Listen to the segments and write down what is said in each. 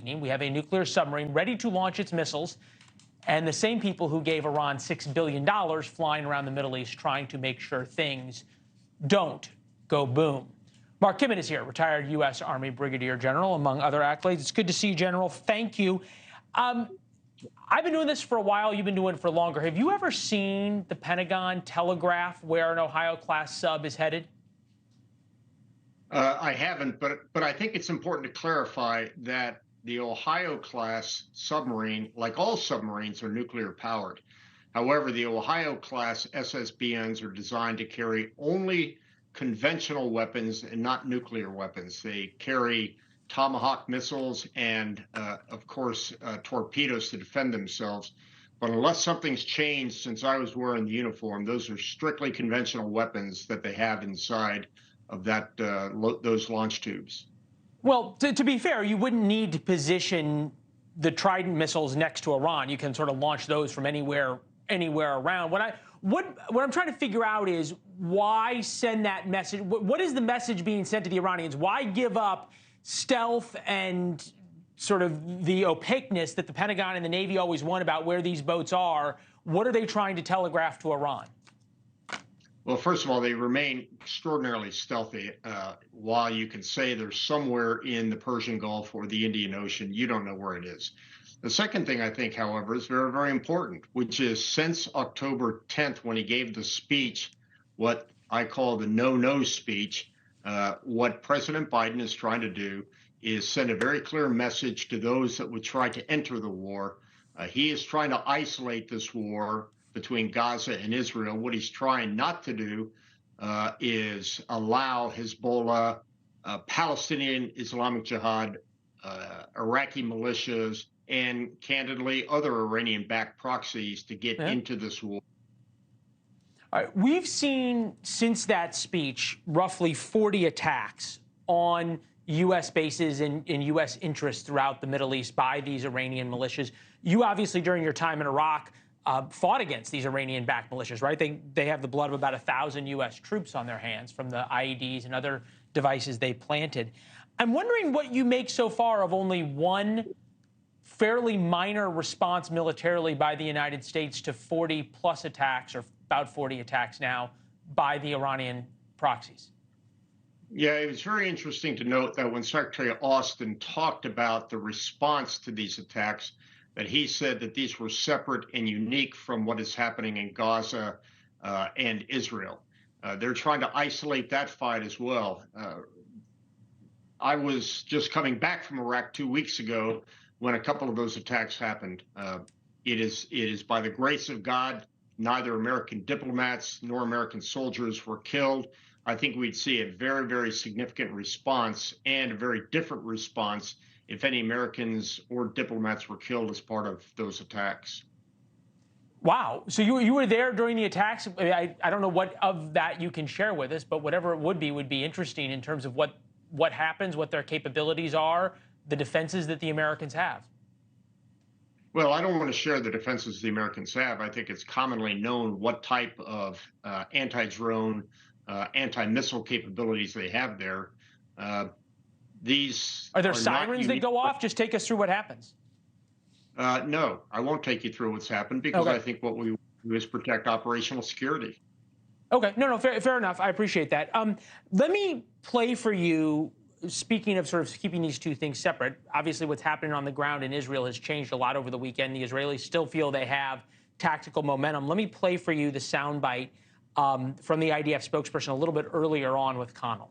evening. We have a nuclear submarine ready to launch its missiles, and the same people who gave Iran $6 billion flying around the Middle East trying to make sure things don't go boom. Mark Kimmitt is here, retired U.S. Army Brigadier General, among other accolades. It's good to see you, General. Thank you. I've been doing this for a while. You've been doing it for longer. Have you ever seen the Pentagon telegraph where an Ohio-class sub is headed? I haven't, but I think it's important to clarify that the Ohio-class submarine, like all submarines, are nuclear-powered. However, the Ohio-class SSBNs are designed to carry only conventional weapons and not nuclear weapons. They carry Tomahawk missiles and, of course, torpedoes to defend themselves. But unless something's changed since I was wearing the uniform, those are strictly conventional weapons that they have inside of that those launch tubes. Well, to be fair, you wouldn't need to position the Trident missiles next to Iran. You can sort of launch those from anywhere around. What I'm trying to figure out is why send that message? What is the message being sent to the Iranians? Why give up stealth and sort of the opaqueness that the Pentagon and the Navy always want about where these boats are? What are they trying to telegraph to Iran? Well, first of all, they remain extraordinarily stealthy. While you can say they're somewhere in the Persian Gulf or the Indian Ocean, you don't know where it is. The second thing I think, however, is very, very important, which is since October 10th, when he gave the speech, what I call the no-no speech, what President Biden is trying to do is send a very clear message to those that would try to enter the war. He is trying to isolate this war between Gaza and Israel. What he's trying not to do is allow Hezbollah, Palestinian Islamic Jihad, Iraqi militias, and candidly other Iranian-backed proxies to get into this war. All right. We've seen since that speech roughly 40 attacks on U.S. bases and U.S. interests throughout the Middle East by these Iranian militias. You obviously, during your time in Iraq, fought against these Iranian-backed militias, right? They have the blood of about 1,000 U.S. troops on their hands from the IEDs and other devices they planted. I'm wondering what you make so far of only one fairly minor response militarily by the United States to 40-plus attacks, or about 40 attacks now, by the Iranian proxies. Yeah, it was very interesting to note that when Secretary Austin talked about the response to these attacks, that he said that these were separate and unique from what is happening in Gaza and Israel. They're trying to isolate that fight as well. I was just coming back from Iraq 2 weeks ago when a couple of those attacks happened. It is by the grace of God, neither American diplomats nor American soldiers were killed. I think we'd see a very, very significant response, and a very different response if any Americans or diplomats were killed as part of those attacks. Wow. So you were there during the attacks. I don't know what of that you can share with us, but whatever it would be interesting in terms of what happens, what their capabilities are, the defenses that the Americans have. Well, I don't want to share the defenses the Americans have. I think it's commonly known what type of anti-drone, anti-missile capabilities they have there. These are there sirens that go off? Just take us through what happens. No, I won't take you through what's happened, because I think what we do is protect operational security. Okay, no, fair enough. I appreciate that. Let me play for you. Speaking of sort of keeping these two things separate, obviously what's happening on the ground in Israel has changed a lot over the weekend. The Israelis still feel they have tactical momentum. Let me play for you the soundbite from the IDF spokesperson a little bit earlier on with Connell.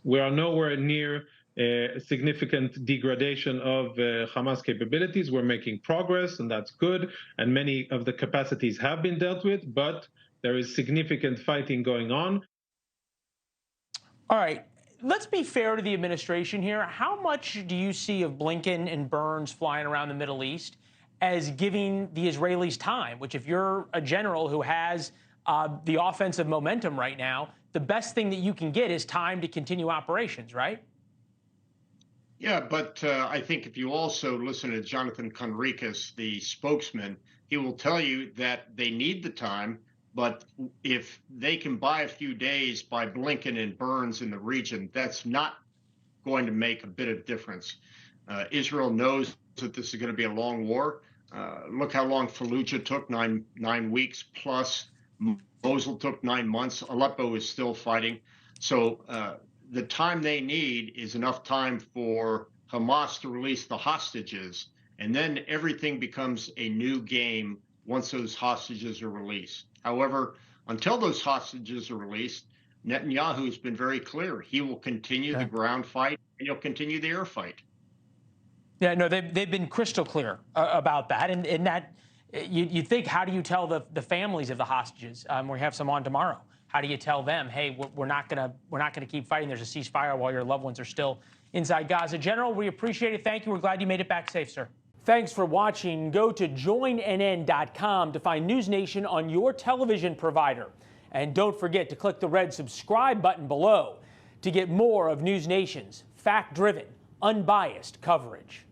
We are nowhere near a significant degradation of Hamas capabilities. We're making progress, and that's good. And many of the capacities have been dealt with, but there is significant fighting going on. All right. Let's be fair to the administration here. How much do you see of Blinken and Burns flying around the Middle East as giving the Israelis time, which if you're a general who has the offensive momentum right now, the best thing that you can get is time to continue operations, right? Yeah, but I think if you also listen to Jonathan Conricus, the spokesman, he will tell you that they need the time But if they can buy a few days by Blinken and Burns in the region, that's not going to make a bit of difference. Israel knows that this is going to be a long war. Look how long Fallujah took, nine weeks plus. Mosul took 9 months. Aleppo is still fighting. So the time they need is enough time for Hamas to release the hostages. And then everything becomes a new game once those hostages are released. However, until those hostages are released, Netanyahu has been very clear. He will continue the ground fight and he'll continue the air fight. Yeah, no, they've been crystal clear about that. And that you'd think, how do you tell the families of the hostages? We have some on tomorrow. How do you tell them, hey, we're not gonna keep fighting. There's a ceasefire while your loved ones are still inside Gaza. General, we appreciate it. Thank you. We're glad you made it back safe, sir. Thanks for watching. Go to joinnn.com to find NewsNation on your television provider. And don't forget to click the red subscribe button below to get more of NewsNation's fact-driven, unbiased coverage.